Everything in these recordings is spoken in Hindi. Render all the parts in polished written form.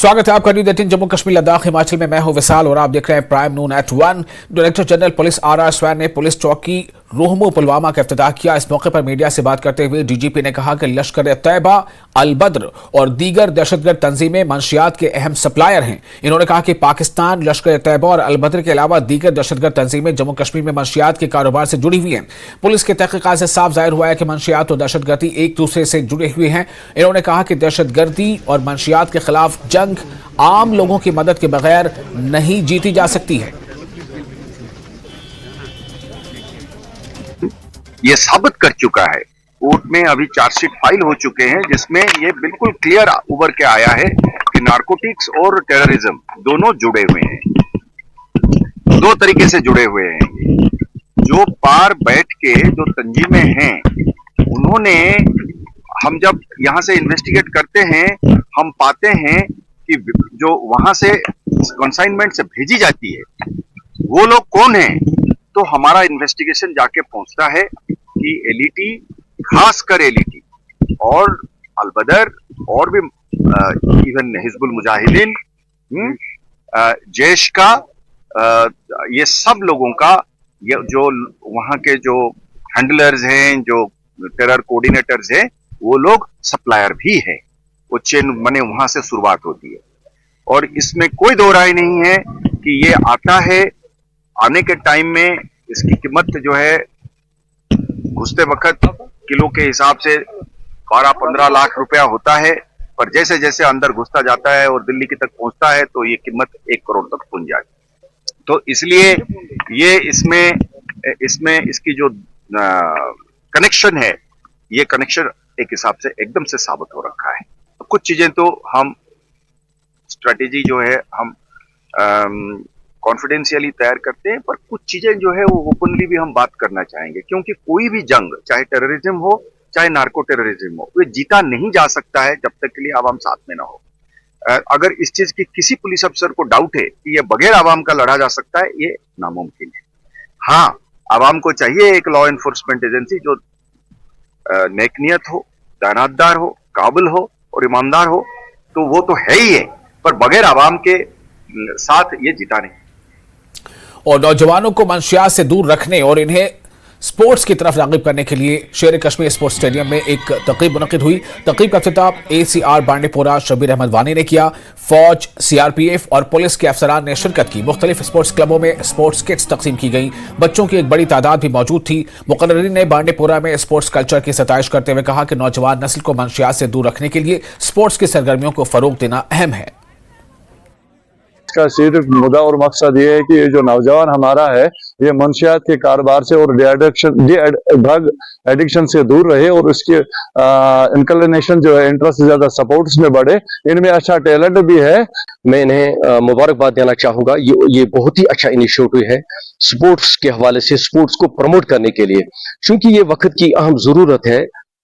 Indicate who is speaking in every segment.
Speaker 1: स्वागत है आपका न्यूज़ 18 जम्मू कश्मीर लद्दाख हिमाचल में। मैं हूं विशाल और आप देख रहे हैं prime noon at 1। Director general police R Swain ने पुलिस चौकी रोहमू पुलवामा का इफ्तिताह किया। इस मौके पर मीडिया से बात करते हुए डीजीपी ने कहा कि लश्कर तैयबा, अल बद्र और दीगर दहशतगर्द तंजीमें मंशियात के अहम सप्लायर हैं। इन्होंने कहा कि पाकिस्तान, लश्कर तैयबा और अल बद्र के अलावा दीगर दहशतगर्द तंजीमें जम्मू कश्मीर में मंशियात के कारोबार से जुड़ी हुई हैं। पुलिस के तहकीकात से साफ जाहिर हुआ है कि मंशियात और दहशतगर्दी एक दूसरे से जुड़े हुए हैं। इन्होंने कहा कि दहशतगर्दी और मंशियात के खिलाफ जंग आम लोगों की मदद के बगैर नहीं जीती जा सकती है।
Speaker 2: ये साबित कर चुका है, कोर्ट में अभी चार्जशीट फाइल हो चुके हैं जिसमें ये बिल्कुल क्लियर उभर के आया है कि नारकोटिक्स और टेररिज्म दोनों जुड़े हुए हैं, दो तरीके से जुड़े हुए हैं। जो पार बैठ के जो तंजीमें हैं उन्होंने, हम जब यहाँ से इन्वेस्टिगेट करते हैं हम पाते हैं कि जो वहां से कंसाइनमेंट से भेजी जाती है वो लोग कौन हैं, तो हमारा इन्वेस्टिगेशन जाके पहुंचता है कि एलईटी, खासकर एलईटी और अल बदर और भी इवन हिजबुल मुजाहिदीन, जैश का, ये सब लोगों का, ये जो वहां के जो हैंडलर्स हैं, जो टेरर कोऑर्डिनेटर्स हैं, वो लोग सप्लायर भी है। वो चेन बने वहां से शुरुआत होती है और इसमें कोई दो राय नहीं है कि ये आता है। आने के टाइम में इसकी कीमत जो है घुसते वक्त किलो के हिसाब से 12-15 लाख रुपया होता है, पर जैसे जैसे अंदर घुसता जाता है और दिल्ली की तक पहुंचता है तो ये कीमत 1 करोड़ तक पहुंच जाती। तो इसलिए ये इसमें इसकी जो कनेक्शन है, ये कनेक्शन एक हिसाब से एकदम से साबित हो रखा है। कुछ चीजें तो हम स्ट्रेटेजी जो है हम कॉन्फिडेंशियली तैयार करते हैं, पर कुछ चीजें जो है वो ओपनली भी हम बात करना चाहेंगे, क्योंकि कोई भी जंग, चाहे टेररिज्म हो चाहे नार्को टेररिज्म हो, वो जीता नहीं जा सकता है जब तक के लिए आवाम साथ में ना हो। अगर इस चीज की किसी पुलिस अफसर को डाउट है कि ये बगैर आवाम का लड़ा जा सकता है, ये नामुमकिन है। हाँ, आवाम को चाहिए एक लॉ एनफोर्समेंट एजेंसी जो नेकनियत हो, दानातदार हो, काबिल हो और ईमानदार हो, तो वो तो है ही है, पर बगैर आवाम के साथ ये जीता नहीं।
Speaker 1: और नौजवानों को मंशियात से दूर रखने और इन्हें स्पोर्ट्स की तरफ राग़िब करने के लिए शेर कश्मीर स्पोर्ट्स स्टेडियम में एक तक़रीब मुनक़िद हुई। तक़रीब का इफ्तिताह ACR बांडीपोरा शबीर अहमद वानी ने किया। फौज, CRPF और पुलिस के अफसरान ने शिरकत की। मुख्तलिफ स्पोर्ट्स क्लबों में स्पोर्ट्स किट्स तकसीम की गई। बच्चों की एक बड़ी तादाद भी मौजूद थी। मुक़र्रिरीन ने बांडीपोरा में स्पोर्ट्स कल्चर की सताइश करते हुए कहा कि नौजवान नस्ल को मंशियात से दूर रखने के लिए स्पोर्ट्स की सरगर्मियों को फ़रोग़ देना अहम है।
Speaker 3: का सिर्फ मुद्दा और मकसद ये है कि ये जो नौजवान हमारा है ये मंशियात के कारोबार से और ड्रग एडिक्शन से दूर रहे और उसके इंक्लिनेशन जो है, इंटरेस्ट ज्यादा स्पोर्ट्स में बढ़े। इनमें अच्छा टैलेंट भी है।
Speaker 4: मैं इन्हें मुबारकबाद देना चाहूंगा। ये बहुत ही अच्छा इनिशिएटिव है स्पोर्ट्स के हवाले से, स्पोर्ट्स को प्रमोट करने के लिए, क्योंकि ये वक्त की अहम जरूरत है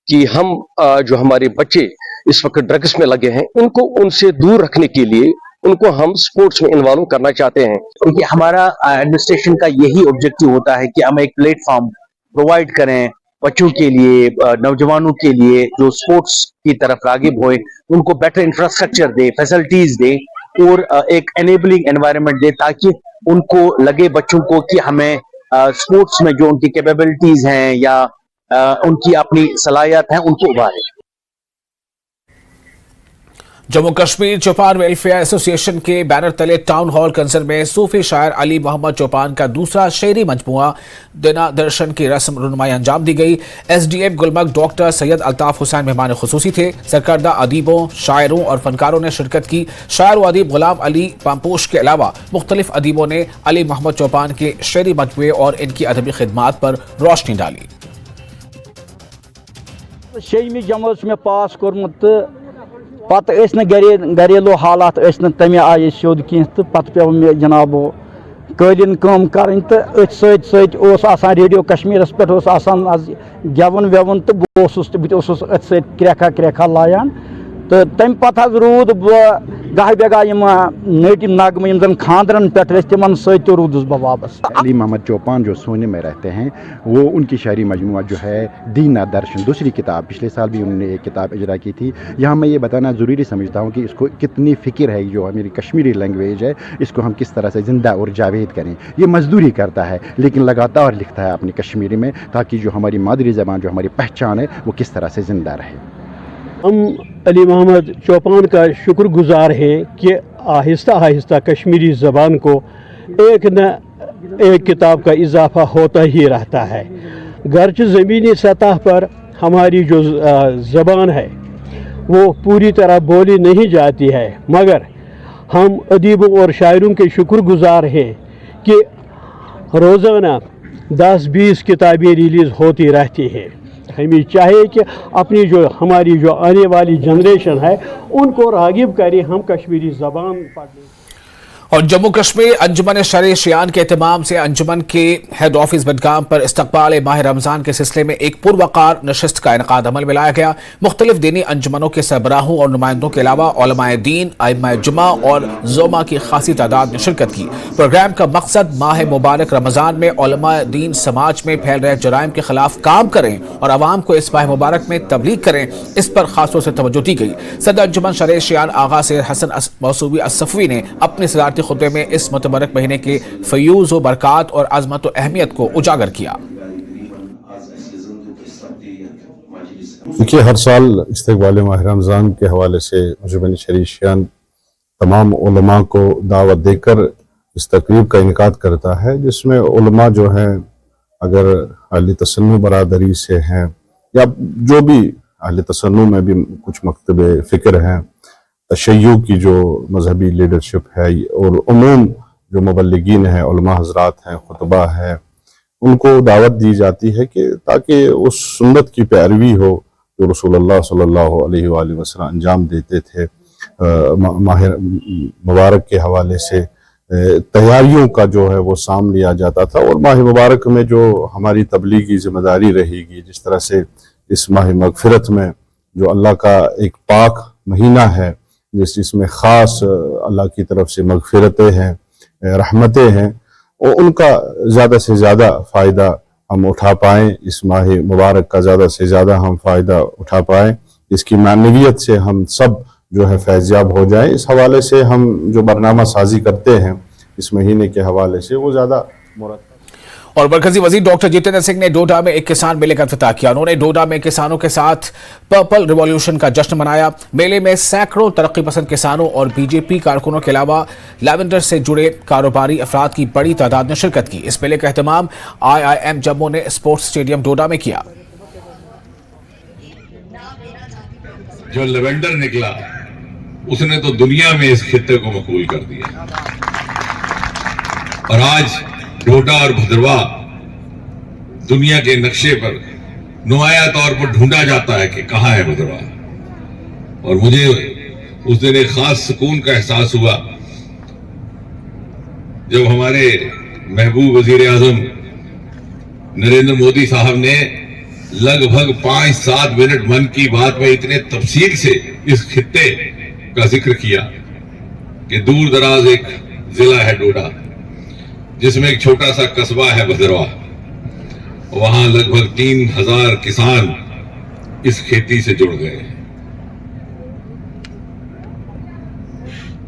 Speaker 4: कि हम जो हमारे बच्चे इस वक्त ड्रग्स में लगे हैं, इनको उनसे दूर रखने के लिए उनको हम स्पोर्ट्स में इन्वॉल्व करना चाहते हैं।
Speaker 5: क्योंकि हमारा एडमिनिस्ट्रेशन का यही ऑब्जेक्टिव होता है कि हम एक प्लेटफॉर्म प्रोवाइड करें बच्चों के लिए, नौजवानों के लिए जो स्पोर्ट्स की तरफ रागिब होए, उनको बेटर इंफ्रास्ट्रक्चर दे, फैसिलिटीज दे और एक एनेबलिंग एनवायरनमेंट दे, ताकि उनको लगे बच्चों को कि हमें स्पोर्ट्स में जो उनकी कैपेबिलिटीज हैं या उनकी अपनी सलाहियत है उनको उभारे।
Speaker 1: जम्मू कश्मीर चौपान वेलफेयर एसोसिएशन के बैनर तले टाउन हॉल कंसर में सूफी शायर अली मोहम्मद चौपान का दूसरा शेरी मजमुआ दिना दर्शन की रस्म रुनुमाई अंजाम दी गई। SDM गुलमर्ग डॉक्टर सैयद अल्ताफ हुसैन मेहमान खुसूसी थे। सरकर्दा अदीबों, शायरों और फनकारों ने शिरकत की। शायर व अदीब गुलाम अली पामपोश के अलावा मुख्तलिफ अदीबों ने अली मोहम्मद चौपान के शेरी मजमुए और इनकी अदबी खिदमात पर रोशनी डाली।
Speaker 6: शेमी जमात में पास कोर्मुत पत घरेलू हालात तमें आये सोद कह तो पत पे मे जनाब कालीन कम करें तो अत रेडियो कश्मीरस पे गेवन वेवन तो बस क्रेखा लायान तो तम पत रूद गाह बेगा नेटिव नगम यम जन खानदरन पे तिमन सत रूदस बह वापस।
Speaker 7: अली मोहम्मद चौपान जो सोने में रहते हैं, वो उनकी शायरी मजमूआ जो है दीन दर्शन, दूसरी किताब, पिछले साल भी उन्होंने एक किताब इजरा की थी। यहाँ मैं ये बताना ज़रूरी समझता हूँ कि इसको कितनी फ़िक्र है, जो हमारी कश्मीरी लैंग्वेज है इसको हम किस तरह से ज़िंदा और जावेद करें। ये मजदूरी करता है लेकिन लगातार लिखता है अपनी कश्मीरी में, ताकि जो हमारी मादरी ज़बान, जो हमारी पहचान है, वो किस तरह से ज़िंदा रहे।
Speaker 8: हम अली मोहम्मद चौपान का शुक्रगुजार हैं कि आहिस्ता आहिस्ता कश्मीरी ज़बान को एक न एक किताब का इजाफा होता ही रहता है। गर्च ज़मीनी सतह पर हमारी जो ज़बान है वो पूरी तरह बोली नहीं जाती है, मगर हम अदीबों और शायरों के शुक्रगुजार हैं कि रोज़ाना 10-20 किताबें रिलीज़ होती रहती हैं। हमें चाहिए कि अपनी जो हमारी जो आने वाली जनरेशन है उनको रागिब करें हम कश्मीरी ज़बान पढ़ने।
Speaker 1: और जम्मू कश्मीर अंजुमन शरीशियान के एहतमाम से अंजुमन के हेड ऑफिस बडगाम पर इस्तकबाल माह रमज़ान के सिलसिले में एक पुरवकार नशिस्त का इनकाद अमल में लाया गया। मुख्तलिफ दीनी अंजुमनों के सरबराहों और नुमाइंदों के अलावा उलमाए दीन, अइम्माए जुमा और ज़ोमा की खासी तादाद ने शिरकत की। प्रोग्राम का मकसद माह मुबारक रमज़ान में उलमाए दीन समाज में फैल रहे जराइम के खिलाफ काम करें और अवाम को इस माह मुबारक में तबलीग करें, इस पर खासतौर से तवज्जो दी गई। सदर अंजुमन शरीशियान आगा सैयद हसन मौसूवी असफ़वी ने अपने सदारती खुतबे में इस मुतबरक महीने के फयूज़ व बरक़ात और अज़मत व अहमियत को उजागर किया।
Speaker 9: देखिए, हर साल इस्तक़बाल माह रमज़ान के हवाले से अंजुमन शरीशियान तमाम उलमा को दावत देकर इस तकरीब का इनकाद करता है, जिसमें उलमा जो हैं, अगर अहले तसन्नु बरादरी से हैं या जो भी अहले तसन्नु में भी कुछ मकतबे फ़िक्र हैं, तशय्युअ की जो मजहबी लीडरशिप है और उमूम जो मुबल्लिगीन हैं, उलमा हजरात हैं, खुतबा है, उनको दावत दी जाती है कि ताकि उस सुन्नत की पैरवी हो जो रसूलुल्लाह सल्लल्लाहु अलैहि वसल्लम अंजाम देते थे। माह मुबारक के हवाले से तैयारियों का जो है वो साम लिया जाता था और माह मुबारक में जो हमारी तबलीगी जिम्मेदारी रहेगी, जिस तरह से इस माह मगफिरत में जो अल्लाह का एक पाक महीना है, जिसमें ख़ास अल्लाह की तरफ से मगफिरतें हैं, रहमतें हैं, और उनका ज़्यादा से ज़्यादा फ़ायदा हम उठा पाएँ, इस माह मुबारक का ज़्यादा से ज़्यादा हम फ़ायदा उठा पाएँ, इसकी मानवियत से हम सब जो है फैज़याब हो जाएं। इस हवाले से हम जो बरनामा साजी करते हैं इस महीने के हवाले से, वो ज़्यादा मुरतब।
Speaker 1: और मरकजी वजीर डॉक्टर जितेंद्र सिंह ने डोडा में एक किसान मेले का इफ्तिताह किया। उन्होंने डोडा में किसानों के साथ पर्पल रिवॉल्यूशन का जश्न मनाया। मेले में सैकड़ों तरक्की पसंद किसानों और बीजेपी कारकुनों के अलावा लैवेंडर से जुड़े कारोबारी अफराद की बड़ी तादाद ने शिरकत की। इस मेले का एहतमाम IIM जम्मू ने स्पोर्ट्स स्टेडियम डोडा में किया।
Speaker 10: जो लैवेंडर निकला उसने तो दुनिया में इस खित्ते को मकबूल कर दिया, और आज डोडा और भद्रवा दुनिया के नक्शे पर नुमाया तौर पर ढूंढा जाता है कि कहां है भद्रवा। और मुझे उस दिन एक खास सुकून का एहसास हुआ जब हमारे महबूब वजीर आजम नरेंद्र मोदी साहब ने लगभग 5-7 मिनट मन की बात में इतने तफसील से इस खित्ते का जिक्र किया कि दूर दराज एक जिला है डोडा, जिसमें एक छोटा सा कस्बा है भद्रवा, वहां लगभग 3000 किसान इस खेती से जुड़ गए हैं।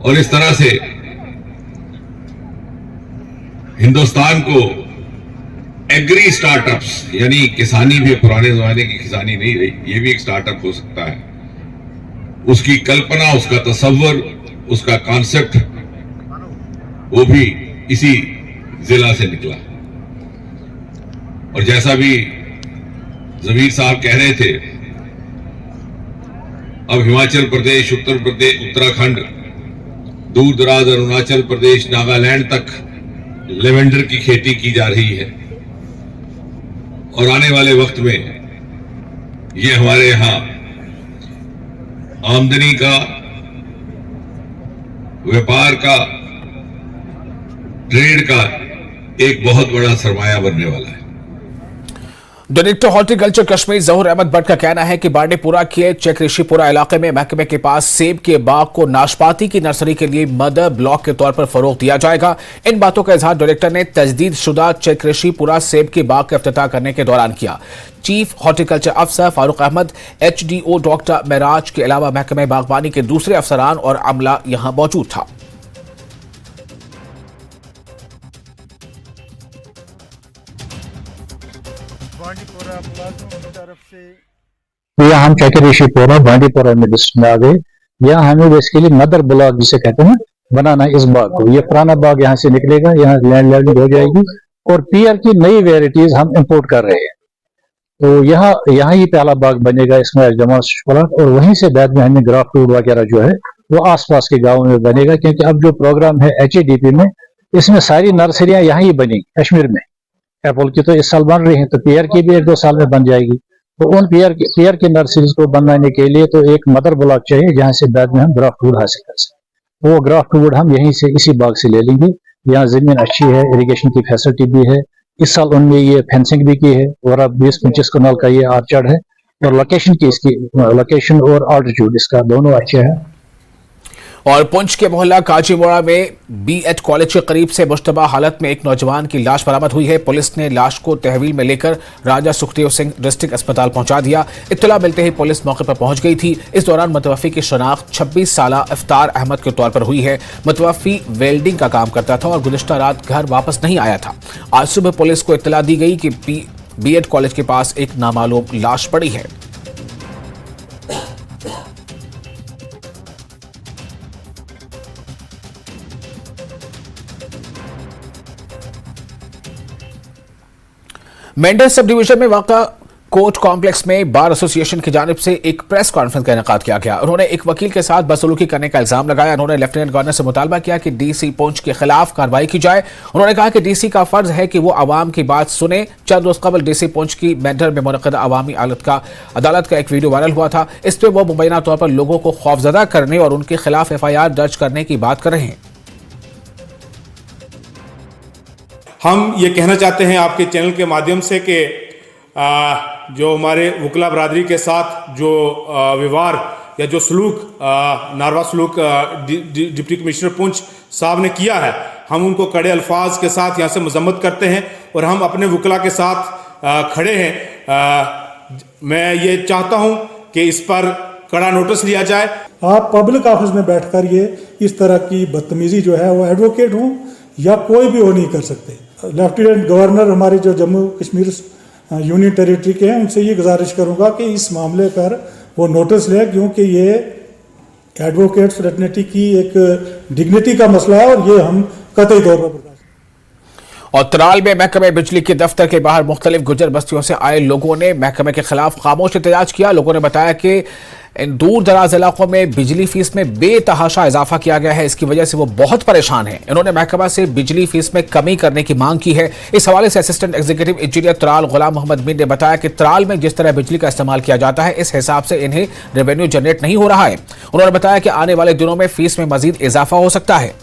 Speaker 10: और इस तरह से हिंदुस्तान को एग्री स्टार्टअप्स, यानी किसानी भी पुराने जमाने की किसानी नहीं रही, ये भी एक स्टार्टअप हो सकता है, उसकी कल्पना, उसका तसव्वुर, उसका कॉन्सेप्ट, वो भी इसी जिला से निकला। और जैसा भी जमीर साहब कह रहे थे, अब हिमाचल प्रदेश, उत्तर प्रदेश, उत्तराखंड, दूर दराज अरुणाचल प्रदेश, नागालैंड तक लेवेंडर की खेती की जा रही है। और आने वाले वक्त में ये हमारे यहां आमदनी का, व्यापार का, ट्रेड का एक बहुत बड़ा सरमाया बनने वाला है।
Speaker 1: डायरेक्टर हॉर्टिकल्चर कश्मीर जहूर अहमद भट्ट का कहना है कि बांडीपुरा के चेक ऋषिपुरा इलाके में महकमे के पास सेब के बाग को नाशपाती की नर्सरी के लिए मदर ब्लॉक के तौर पर फरोग दिया जाएगा। इन बातों का इजहार डायरेक्टर ने तजदीद शुदा चेक ऋषिपुरा सेब के बाग का इफ्तिताह करने के दौरान किया। चीफ हॉर्टिकल्चर अफसर फारूक अहमद, HDO डॉक्टर मेराज के अलावा महकमे बागबानी के दूसरे अफसरान और अमला यहां मौजूद था।
Speaker 11: यहाँ हम चेक ऋषिपुरा बांडीपुरा में डिस्ट्रिक्ट में आ गए। यहाँ हमें बेसिकली मदर ब्लॉक जिसे कहते हैं बनाना इस बाग को। ये पुराना बाग यहाँ से निकलेगा, यहाँ लैंड लेवलिंग हो जाएगी और पीयर की नई वेराइटीज हम इंपोर्ट कर रहे हैं। तो यहाँ ही पहला बाग बनेगा इसमें प्लॉट, और वहीं से बाद में हमें ग्राफ्टवुड वगैरह जो है वो आसपास के गाँव में बनेगा, क्योंकि अब जो प्रोग्राम है HADP में इसमें सारी नर्सरियां यहाँ ही बनी कश्मीर में। एप्पल की तो इस साल बन रही है, तो पीयर की भी 1-2 साल में बन जाएगी। तो उन पीयर की नर्सरीज को बनाने के लिए तो एक मदर ब्लॉक चाहिए जहां से बाद में हम ग्राफ्टवुड हासिल कर सकें। वो ग्राफ्टवुड हम यहीं से इसी बाग से ले लेंगे। यहाँ जमीन अच्छी है, इरिगेशन की फैसिलिटी भी है। इस साल उनमें ये फेंसिंग भी की है और अब 20-25 कनाल का ये आर्चर्ड है, और लोकेशन की इसकी लोकेशन और ऑल्टीट्यूड इसका दोनों अच्छे हैं।
Speaker 1: और पुंछ के मोहल्ला काजीमोड़ा में BEd कॉलेज के करीब से मुश्तबा हालत में एक नौजवान की लाश बरामद हुई है। पुलिस ने लाश को तहवील में लेकर राजा सुखदेव सिंह डिस्ट्रिक्ट अस्पताल पहुंचा दिया। इत्तला मिलते ही पुलिस मौके पर पहुंच गई थी। इस दौरान मुतवफ़ी की शनाख्त 26 साला इफ्तार अहमद के तौर पर हुई है। मुतवफ़ी वेल्डिंग का काम करता था और गुज़िश्ता रात घर वापस नहीं आया था। आज सुबह पुलिस को इत्तला दी गई कि BEd कॉलेज के पास एक नामालूम लाश पड़ी है। मेंढर सब डिवीजन में वाक़ा कोर्ट कॉम्प्लेक्स में बार एसोसिएशन की जानिब से एक प्रेस कॉन्फ्रेंस का इनेकाद किया गया। उन्होंने एक वकील के साथ बदसलूकी करने का इल्जाम लगाया। उन्होंने लेफ्टिनेंट गवर्नर से मुतालबा किया कि DC पुंछ के खिलाफ कार्रवाई की जाए। उन्होंने कहा कि DC का फर्ज है कि वो आवाम की बात सुने। चंद रोज कबल DC पुंछ की मेंढर में मुनक़िदा अवामी अदालत का एक वीडियो वायरल हुआ था। इस पर वो मुबैना तौर पर लोगों को खौफजदा करने और उनके खिलाफ FIR दर्ज करने की बात कर रहे हैं।
Speaker 12: हम ये कहना चाहते हैं आपके चैनल के माध्यम से कि जो हमारे वकला बरादरी के साथ जो व्यवहार या जो सलूक नारवा सलूक डिप्टी कमिश्नर पुंछ साहब ने किया है, हम उनको कड़े अल्फाज के साथ यहाँ से मजम्मत करते हैं और हम अपने वकला के साथ खड़े हैं। मैं ये चाहता हूँ कि इस पर कड़ा नोटिस लिया जाए।
Speaker 13: आप पब्लिक ऑफिस में बैठकर ये इस तरह की बदतमीजी जो है वो एडवोकेट हो या कोई भी वो नहीं कर सकते। लेफ्टिनेंट गवर्नर हमारे जो जम्मू कश्मीर यूनियन टेरिटरी के हैं, उनसे ये गुजारिश करूंगा कि इस मामले पर वो नोटिस ले, क्योंकि ये एडवोकेट फ्रेटर्निटी की एक डिग्निटी का मसला है और ये हम कतई तौर पर।
Speaker 1: और त्राल में महकमे बिजली के दफ्तर के बाहर मुख्तलिफ गुजर बस्तियों से आए लोगों ने महकमे के खिलाफ खामोश एहतजाज किया। लोगों ने बताया कि इन दूर दराज इलाकों में बिजली फीस में बेतहाशा इजाफा किया गया है, इसकी वजह से वो बहुत परेशान हैं। इन्होंने महकमा से बिजली फीस में कमी करने की मांग की है। इस हवाले से असिस्टेंट एग्जीक्यूटिव इंजीनियर त्राल गुलाम मोहम्मद मीर ने बताया कि त्राल में जिस तरह बिजली का इस्तेमाल किया जाता है, इस हिसाब से इन्हें रेवेन्यू जनरेट नहीं हो रहा है। उन्होंने बताया कि आने वाले दिनों में फीस में मजीद इजाफा हो सकता है।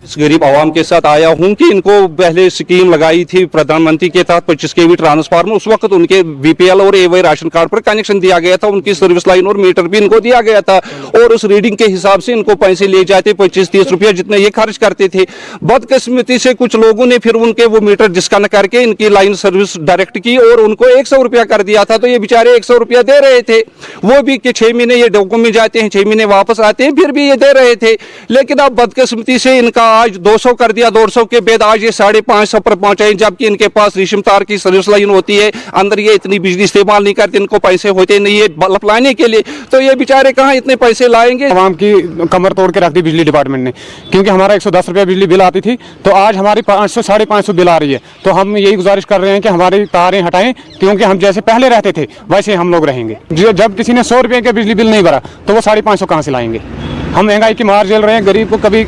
Speaker 14: इस गरीब आवाम के साथ आया हूं कि इनको पहले स्कीम लगाई थी प्रधानमंत्री के तहत 25 kV ट्रांसफार्मर। उस वक्त उनके BPL और AY राशन कार्ड पर कनेक्शन दिया गया था, उनकी सर्विस लाइन और मीटर भी इनको दिया गया था और उस रीडिंग के हिसाब से इनको पैसे ले जाते 25-30 रुपया जितने ये खर्च करते थे। बदकिस्मती से कुछ लोगों ने फिर उनके वो मीटर डिस्कनेक्ट करके इनकी लाइन सर्विस डायरेक्ट की और उनको 100 रुपया कर दिया था। तो ये बेचारे 100 रुपया दे रहे थे, वो भी कि 6 महीने ये डॉक्यूमेंट में जाते हैं, 6 महीने वापस आते हैं, फिर भी ये दे रहे थे। लेकिन अब बदकिस्मती से इनका आज 200 कर दिया, 200 के बाद आज ये 550 पर पहुंचे, जबकि इनके पास रेशम तार की सर्विस लाइन होती है, अंदर ये इतनी बिजली इस्तेमाल नहीं करते, इनको पैसे होते नहीं है बल्ब लाने के लिए। तो ये बेचारे कहाँ इतने पैसे लाएंगे।
Speaker 15: आवाम की कमर तोड़ के रख दी बिजली डिपार्टमेंट ने, क्योंकि हमारा 110 रुपया बिजली बिल आती थी, तो आज हमारी 500-550 बिल आ रही है। तो हम यही गुजारिश कर रहे हैं कि हमारी तारें हटाएं, क्योंकि हम जैसे पहले रहते थे वैसे हम लोग रहेंगे। जब किसी ने 100 रुपये का बिजली बिल नहीं भरा तो वो 550 कहाँ से लाएंगे। हम महंगाई की मार झेल रहे हैं, गरीब को कभी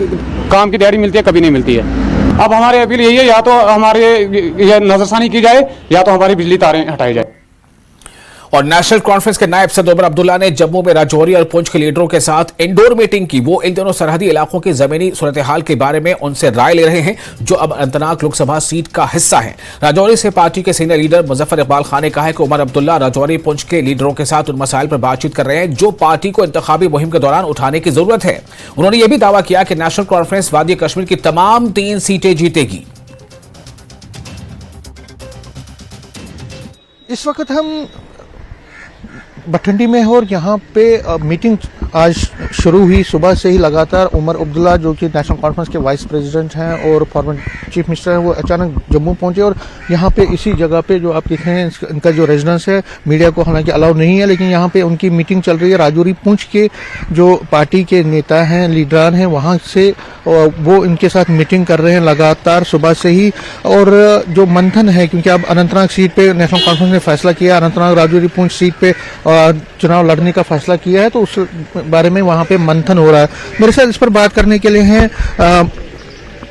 Speaker 15: काम की दिहाड़ी मिलती है, कभी नहीं मिलती है। अब हमारे अपील यही है, या तो हमारे नजरसानी की जाए या तो हमारी बिजली तारें हटाई जाए।
Speaker 1: और नेशनल कॉन्फ्रेंस के नायब सदर उमर अब्दुल्ला ने जम्मू में राजौरी और पुंछ के लीडरों के साथ इंडोर मीटिंग की। वो इन दोनों सरहदी इलाकों की जमीनी सूरत हाल के बारे में उनसे राय ले रहे हैं, जो अब अनंतनाग लोकसभा सीट का हिस्सा है। राजौरी से पार्टी के सीनियर लीडर मुजफ्फर इकबाल खान ने कहा है कि उमर अब्दुल्ला राजौरी पुंछ के लीडरों के साथ उन मसाइल पर बातचीत कर रहे हैं जो पार्टी को इंतखाबी मुहिम के दौरान उठाने की जरूरत है। उन्होंने यह भी दावा किया कि नेशनल कॉन्फ्रेंस वादी कश्मीर की तमाम 3 सीटें जीतेगी।
Speaker 16: इस वक्त हम भटंडी में हो और यहाँ पे मीटिंग आज शुरू हुई। सुबह से ही लगातार उमर अब्दुल्ला जो कि नेशनल कॉन्फ्रेंस के वाइस प्रेसिडेंट हैं और फॉर्मर चीफ मिनिस्टर हैं, वो अचानक जम्मू पहुंचे और यहाँ पे इसी जगह पे जो आप देख रहे हैं इनका जो रेजिडेंस है, मीडिया को हालांकि अलाउ नहीं है, लेकिन यहाँ पे उनकी मीटिंग चल रही है। राजौरी पुंछ के जो पार्टी के नेता हैं, लीडरान हैं, वहाँ से वो इनके साथ मीटिंग कर रहे हैं लगातार सुबह से ही। और जो मंथन है, क्योंकि अब अनंतनाग सीट पे नेशनल कॉन्फ्रेंस ने फैसला किया, अनंतनाग राजौरी पुंछ सीट पे चुनाव लड़ने का फैसला किया है, तो उस बारे में वहाँ पे मंथन हो रहा है। मेरे साथ इस पर बात करने के लिए हैं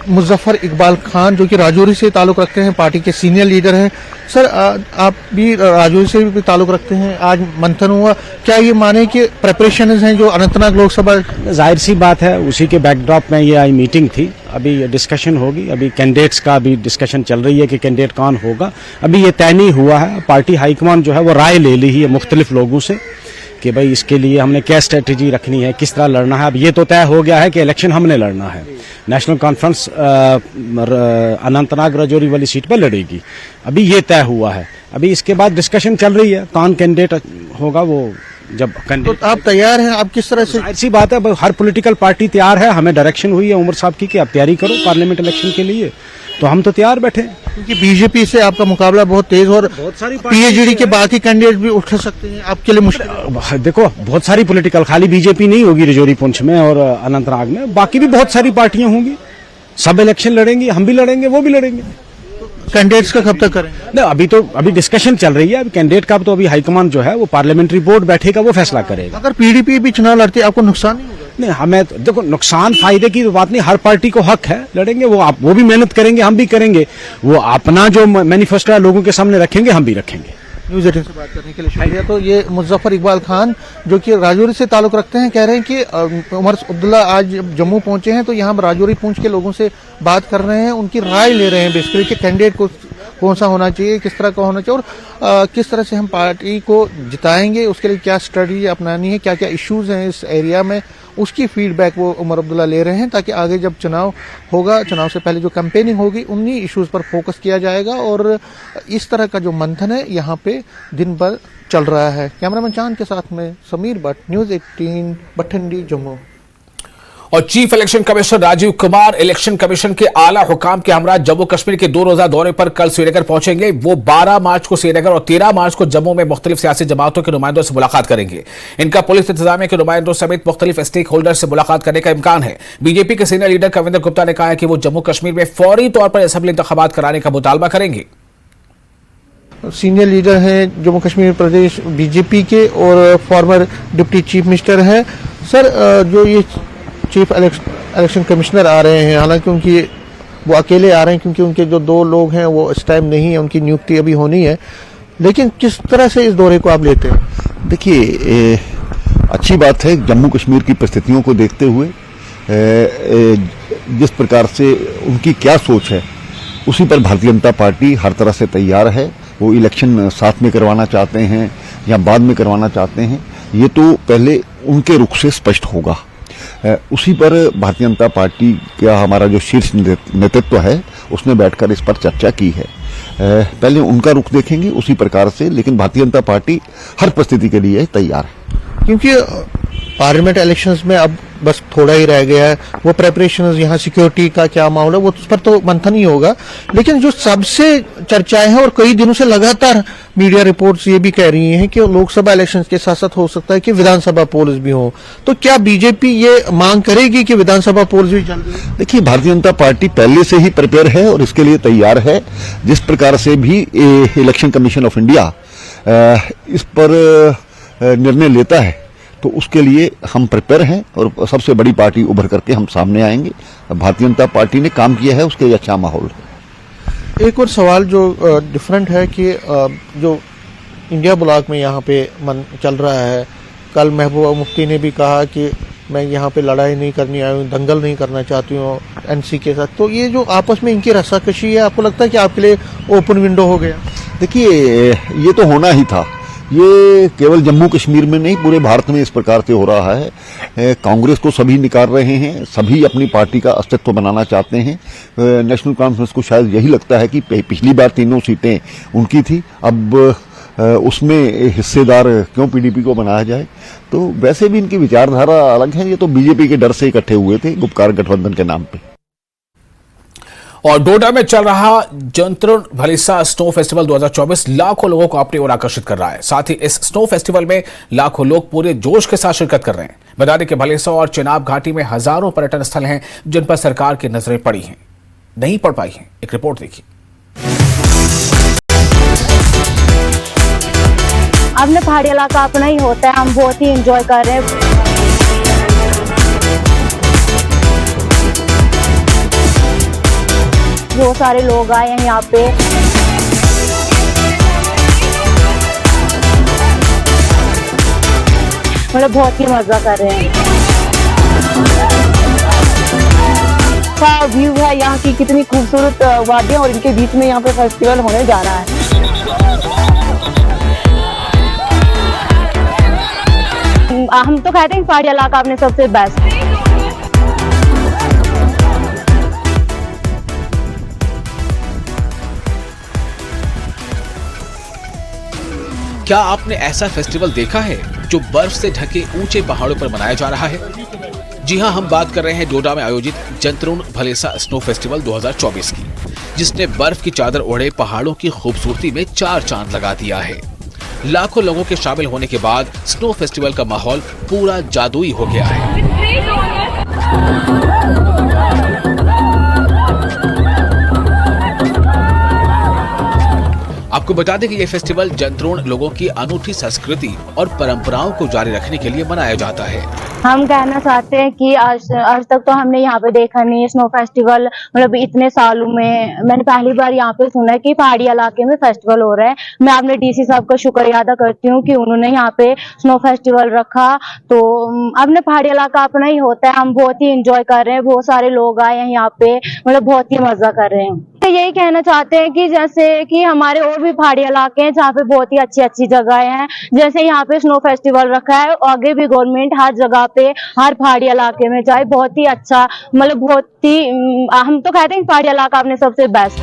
Speaker 16: मुजफ्फर इकबाल खान, जो कि राजौरी से ताल्लुक़ रखते हैं, पार्टी के सीनियर लीडर हैं। सर, आप भी राजौरी से भी ताल्लुक़ रखते हैं, आज मंथन हुआ, क्या ये माने कि प्रिपरेशन हैं जो अनंतनाग लोकसभा?
Speaker 17: जाहिर सी बात है, उसी के बैकड्रॉप में ये आई मीटिंग थी। अभी डिस्कशन होगी, अभी कैंडिडेट्स का भी डिस्कशन चल रही है कि कैंडिडेट कौन होगा। अभी ये तय नहीं हुआ है। पार्टी हाईकमान जो है वो राय ले ली है मुख्तलिफ लोगों से कि भाई इसके लिए हमने क्या स्ट्रेटजी रखनी है, किस तरह लड़ना है। अब ये तो तय हो गया है कि इलेक्शन हमने लड़ना है। नेशनल कॉन्फ्रेंस अनंतनाग राजौरी वाली सीट पर लड़ेगी, अभी ये तय हुआ है। अभी इसके बाद डिस्कशन चल रही है कौन कैंडिडेट होगा। वो जब
Speaker 16: तो आप तैयार हैं, आप किस तरह से?
Speaker 17: ऐसी बात है, हर पॉलिटिकल पार्टी तैयार है। हमें डायरेक्शन हुई है उमर साहब की कि आप तैयारी करो पार्लियामेंट इलेक्शन के लिए, तो हम तो तैयार बैठे हैं।
Speaker 16: क्योंकि बीजेपी से आपका मुकाबला बहुत तेज और बहुत सारी पीएचडी के बाकी कैंडिडेट भी उठ सकते हैं, आपके लिए मुश्किल।
Speaker 17: देखो, बहुत सारी पॉलिटिकल, खाली बीजेपी नहीं होगी राजौरी पुंछ में और अनंतनाग में, बाकी भी बहुत सारी पार्टियां होंगी। सब इलेक्शन लड़ेंगे, हम भी लड़ेंगे, वो भी लड़ेंगे।
Speaker 16: कैंडिडेट्स का कब तक करें?
Speaker 17: नहीं, अभी डिस्कशन चल रही है। अभी कैंडिडेट का तो अभी हाईकमान जो है वो पार्लियामेंट्री बोर्ड बैठेगा, वो फैसला करेगा।
Speaker 16: अगर पीडीपी भी चुनाव लड़ती है, आपको नुकसान नहीं होगा?
Speaker 17: नहीं, हमें तो देखो, नुकसान फायदे की तो बात नहीं, हर पार्टी को हक है, लड़ेंगे। वो भी मेहनत करेंगे, हम भी करेंगे। वो अपना जो मैनिफेस्टो है लोगों के सामने रखेंगे, हम भी रखेंगे।
Speaker 16: न्यूज़ 18 से बात करने के लिए शुक्रिया। तो ये मुजफ्फर इकबाल खान जो कि राजौरी से ताल्लुक़ रखते हैं, कह रहे हैं कि उमर अब्दुल्ला आज जम्मू पहुंचे हैं तो यहाँ राजौरी पुंछ के लोगों से बात कर रहे हैं, उनकी राय ले रहे हैं बेसिकली कि कैंडिडेट को कौन सा होना चाहिए, किस तरह का होना चाहिए और किस तरह से हम पार्टी को जिताएंगे, उसके लिए क्या स्ट्रेटजी अपनानी है, क्या क्या इश्यूज हैं इस एरिया में, उसकी फीडबैक वो उमर अब्दुल्ला ले रहे हैं, ताकि आगे जब चुनाव होगा, चुनाव से पहले जो कैंपेनिंग होगी, उन्हीं इश्यूज पर फोकस किया जाएगा। और इस तरह का जो मंथन है यहाँ पे दिन भर चल रहा है। कैमरामैन चांद के साथ में समीर भट्ट, न्यूज़ 18, भटंडी, जम्मू।
Speaker 1: और chief election commissioner Rajiv Kumar election commission के आला हुकाम के हमरा जम्मू कश्मीर के 2 रोजा दौरे पर कल श्रीनगर पहुंचेंगे। वो 12 मार्च को श्रीनगर और 13 मार्च को जम्मू में मुख्तलिफ सियासी जमातों के नुमाइंदों से मुलाकात करेंगे। इनका पुलिस इंतजामिया के नुमाइंदों समेत मुख्तलिफ स्टेक होल्डर से मुलाकात करने का इम्कान है। बीजेपी के सीनियर लीडर कविंदर गुप्ता ने कहा है कि वो जम्मू कश्मीर में फौरी तौर पर असेंबली इंतखाबात कराने का मुतालबा करेंगे।
Speaker 16: सीनियर लीडर हैं जम्मू कश्मीर प्रदेश बीजेपी के और फॉर्मर डिप्टी चीफ मिनिस्टर हैं। सर, जो ये चीफ इलेक्शन कमिश्नर आ रहे हैं, हालांकि उनकी वो अकेले आ रहे हैं क्योंकि उनके जो 2 लोग हैं वो इस टाइम नहीं है, उनकी नियुक्ति अभी होनी है, लेकिन किस तरह से इस दौरे को आप लेते हैं?
Speaker 18: देखिए, अच्छी बात है, जम्मू कश्मीर की परिस्थितियों को देखते हुए जिस प्रकार से उनकी क्या सोच है उसी पर भारतीय जनता पार्टी हर तरह से तैयार है। वो इलेक्शन साथ में करवाना चाहते हैं या बाद में करवाना चाहते हैं, ये तो पहले उनके रुख से स्पष्ट होगा। उसी पर भारतीय जनता पार्टी का हमारा जो शीर्ष नेतृत्व है उसने बैठकर इस पर चर्चा की है। पहले उनका रुख देखेंगे उसी प्रकार से, लेकिन भारतीय जनता पार्टी हर परिस्थिति के लिए तैयार है।
Speaker 16: क्योंकि पार्लियामेंट इलेक्शंस में अब बस थोड़ा ही रह गया है, वो प्रेपरेशंस, यहाँ सिक्योरिटी का क्या मामला है, वो उस पर तो मंथन ही होगा। लेकिन जो सबसे चर्चाएं हैं और कई दिनों से लगातार मीडिया रिपोर्ट्स ये भी कह रही हैं कि लोकसभा इलेक्शंस के साथ साथ हो सकता है कि विधानसभा पोल्स भी हो, तो क्या बीजेपी ये मांग करेगी कि विधानसभा पोल्स भी जल्दी?
Speaker 18: देखिए, भारतीय जनता पार्टी पहले से ही प्रिपेयर है और इसके लिए तैयार है। जिस प्रकार से भी इलेक्शन कमीशन ऑफ इंडिया इस पर निर्णय लेता है तो उसके लिए हम प्रिपेयर हैं और सबसे बड़ी पार्टी उभर करके हम सामने आएंगे। भारतीय जनता पार्टी ने काम किया है, उसके लिए अच्छा माहौल है।
Speaker 16: एक और सवाल जो डिफरेंट है कि जो इंडिया ब्लॉक में यहाँ पे चल रहा है। कल महबूबा मुफ्ती ने भी कहा कि मैं यहाँ पे लड़ाई नहीं करनी आई हूँ, दंगल नहीं करना चाहती हूँ एनसी के साथ। तो ये जो आपस में इनकी रस्साकशी है, आपको लगता है कि आपके लिए ओपन विंडो हो गया?
Speaker 18: देखिए, ये तो होना ही था। ये केवल जम्मू कश्मीर में नहीं, पूरे भारत में इस प्रकार से हो रहा है। कांग्रेस को सभी निकाल रहे हैं, सभी अपनी पार्टी का अस्तित्व बनाना चाहते हैं। नेशनल कॉन्फ्रेंस को शायद यही लगता है कि पिछली बार 3 सीटें उनकी थी, अब उसमें हिस्सेदार क्यों पीडीपी को बनाया जाए। तो वैसे भी इनकी विचारधारा अलग है। ये तो बीजेपी के डर से इकट्ठे हुए थे गुपकार गठबंधन के नाम पे।
Speaker 1: और डोडा में चल रहा जंतरुण भलीसा स्नो फेस्टिवल 2024 लाखों लोगों को अपनी ओर आकर्षित कर रहा है। साथ ही इस स्नो फेस्टिवल में लाखों लोग पूरे जोश के साथ शिरकत कर रहे हैं। बता दें कि भलीसा और चिनाब घाटी में हजारों पर्यटन स्थल हैं जिन पर सरकार की नजरें पड़ी हैं, नहीं पड़ पाई हैं। एक रिपोर्ट देखिए।
Speaker 19: अपने पहाड़ी इलाका अपना ही होता है, हम बहुत ही एंजॉय कर रहे हैं। बहुत सारे लोग आए हैं यहाँ पे। मतलब बहुत ही मजा कर रहे हैं। का व्यू है यहाँ की, कितनी खूबसूरत वादियां और इनके बीच में यहाँ पे फेस्टिवल होने जा रहा है। हम तो कहते हैं पहाड़ी इलाका अपने सबसे बेस्ट।
Speaker 1: क्या आपने ऐसा फेस्टिवल देखा है जो बर्फ से ढके ऊंचे पहाड़ों पर मनाया जा रहा है? जी हां, हम बात कर रहे हैं डोडा में आयोजित जंतरुण भलीसा स्नो फेस्टिवल 2024 की, जिसने बर्फ की चादर ओढ़े पहाड़ों की खूबसूरती में 4 चांद लगा दिया है। लाखों लोगों के शामिल होने के बाद स्नो फेस्टिवल का माहौल पूरा जादुई हो गया है। आपको बता दें कि यह फेस्टिवल जंतरुण लोगों की अनूठी संस्कृति और परंपराओं को जारी रखने के लिए मनाया जाता है।
Speaker 19: हम कहना चाहते हैं कि आज तक तो हमने यहाँ पे देखा नहीं है स्नो फेस्टिवल। मतलब इतने सालों में मैंने पहली बार यहाँ पे सुना है कि पहाड़ी इलाके में फेस्टिवल हो रहा है। मैं अपने डीसी साहब का शुक्रिया अदा करती हूँ कि उन्होंने यहाँ पे स्नो फेस्टिवल रखा। तो अपने पहाड़ी इलाका अपना ही होता है, हम बहुत ही एंजॉय कर रहे हैं। बहुत सारे लोग आए हैं यहाँ पे, मतलब बहुत ही मजा कर रहे हैं। तो यही कहना चाहते हैं कि जैसे कि हमारे और भी पहाड़ी इलाके हैं जहाँ पे बहुत ही अच्छी अच्छी जगह हैं, जैसे यहाँ पे स्नो फेस्टिवल रखा है। आगे भी गवर्नमेंट हर जगह पे, हर पहाड़ी इलाके में जाए, बहुत ही अच्छा, मतलब बहुत ही, हम तो कहते हैं पहाड़ी इलाका अपने सबसे बेस्ट।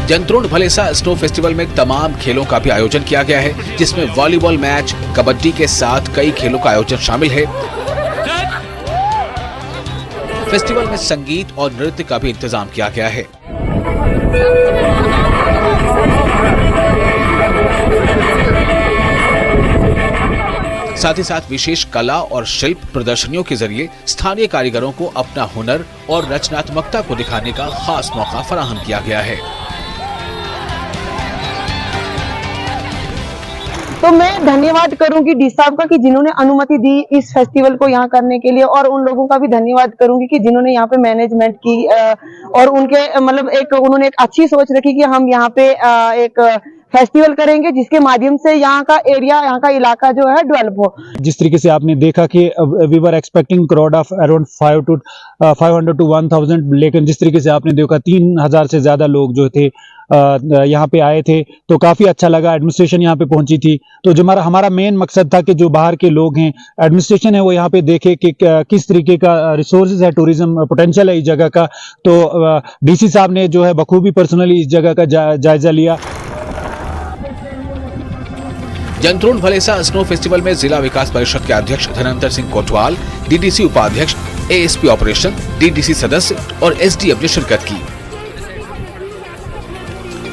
Speaker 1: जंतरुण भलीसा स्नो फेस्टिवल में तमाम खेलों का भी आयोजन किया गया है, जिसमें वॉलीबॉल मैच, कबड्डी के साथ कई खेलों का आयोजन शामिल है। फेस्टिवल में संगीत और नृत्य का भी इंतजाम किया गया है। साथ ही साथ विशेष कला और शिल्प प्रदर्शनियों के जरिए स्थानीय कारीगरों को अपना हुनर और रचनात्मकता को दिखाने का खास मौका फराहम किया गया है।
Speaker 20: तो मैं धन्यवाद करूंगी डी साहब का कि जिन्होंने अनुमति दी इस फेस्टिवल को यहाँ करने के लिए, और उन लोगों का भी धन्यवाद करूंगी कि जिन्होंने यहाँ पे मैनेजमेंट की और उनके मतलब उन्होंने एक अच्छी सोच रखी कि हम यहाँ पे एक फेस्टिवल करेंगे जिसके माध्यम से यहाँ का एरिया, यहाँ का इलाका जो है डेवलप हो।
Speaker 21: जिस तरीके से आपने देखा कि we were expecting crowd of around 500 to 1000, लेकिन जिस तरीके से आपने देखा 3000 से ज्यादा लोग जो थे यहाँ पे आए थे, तो काफी अच्छा लगा। एडमिनिस्ट्रेशन यहाँ पे पहुंची थी, तो जो हमारा मेन मकसद था कि जो बाहर के लोग हैं, एडमिनिस्ट्रेशन है, वो यहाँ पे देखे कि किस तरीके का रिसोर्सेज है, टूरिज्म पोटेंशियल है इस जगह का। तो डीसी साहब ने जो है बखूबी पर्सनली इस जगह का जायजा लिया।
Speaker 1: जंतरुण भलीसा स्नो फेस्टिवल में जिला विकास परिषद के अध्यक्ष धनंतर सिंह कोटवाल, डीडीसी उपाध्यक्ष, एएसपी ऑपरेशन, डीडीसी सदस्य और एसडीएम ने शिरकत की।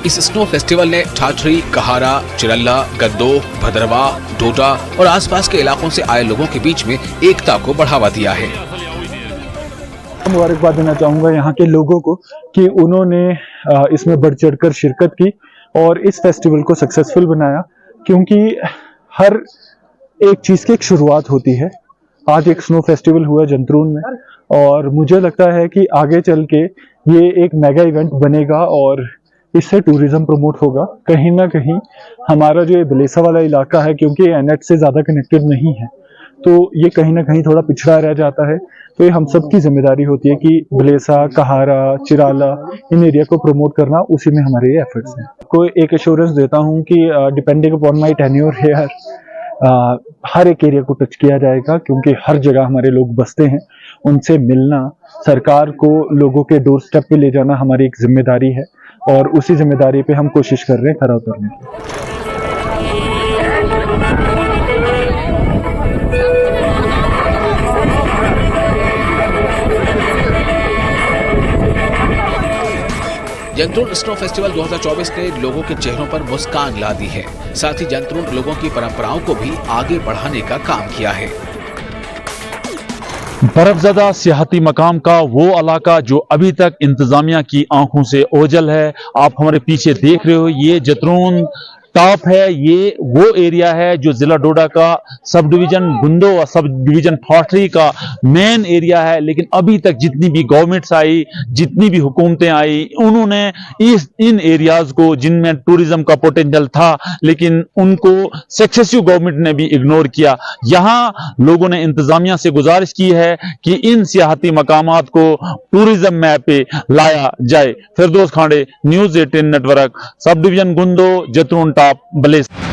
Speaker 1: इस स्नो फेस्टिवल ने ठाठरी, कहारा, चिरल्ला, गंदोह, भद्रवा, डोडा और आसपास के इलाकों से आए लोगों के बीच में एकता को बढ़ावा दिया है।
Speaker 21: मुबारकबाद देना चाहूंगा यहाँ के लोगों को कि उन्होंने इसमें बढ़ चढ़कर शिरकत की और इस फेस्टिवल को सक्सेसफुल बनाया, क्योंकि हर एक चीज की एक शुरुआत होती है। आज एक स्नो फेस्टिवल हुआ जंतरुण में, और मुझे लगता है कि आगे चल के ये एक मेगा इवेंट बनेगा और इससे टूरिज्म प्रमोट होगा। कहीं ना कहीं हमारा जो ये बलेसा वाला इलाका है, क्योंकि ये एनएच से ज़्यादा कनेक्टेड नहीं है, तो ये कहीं ना कहीं थोड़ा पिछड़ा रह जाता है। तो ये हम सब की जिम्मेदारी होती है कि बलेसा, कहारा, चिराला इन एरिया को प्रमोट करना, उसी में हमारे ये एफर्ट्स हैं। कोई एक एश्योरेंस देता हूँ कि depending upon my tenure here हर एक एरिया को टच किया जाएगा, क्योंकि हर जगह हमारे लोग बसते हैं। उनसे मिलना, सरकार को लोगों के डोर स्टेप पे ले जाना हमारी एक जिम्मेदारी है, और उसी जिम्मेदारी पे हम कोशिश कर रहे हैं खरा उतरने की।
Speaker 1: जंतरुण स्नो फेस्टिवल 2024 ने लोगों के चेहरों पर मुस्कान ला दी है। साथ ही जंतरुण लोगों की परंपराओं को भी आगे बढ़ाने का काम किया है।
Speaker 2: बर्फज़दा सियाहती मकाम का वो इलाका जो अभी तक इंतजामिया की आंखों से ओझल है। आप हमारे पीछे देख रहे हो, ये जतरून टॉप है। ये वो एरिया है जो जिला डोडा का सब डिवीजन गुंदो और सब डिवीजन फाटरी का मेन एरिया है। लेकिन अभी तक जितनी भी गवर्नमेंट्स आई, जितनी भी हुकूमतें आई, उन्होंने इन एरियाज को, जिनमें टूरिज्म का पोटेंशियल था, लेकिन उनको सक्सेसिव गवर्नमेंट ने भी इग्नोर किया। यहाँ लोगों ने इंतजामिया से गुजारिश की है कि इन सियाहती मकामात को टूरिज्म मैप पे लाया जाए। Firdous Khande, news 18 network, sub division Gundo, Jatrun top, Balesa.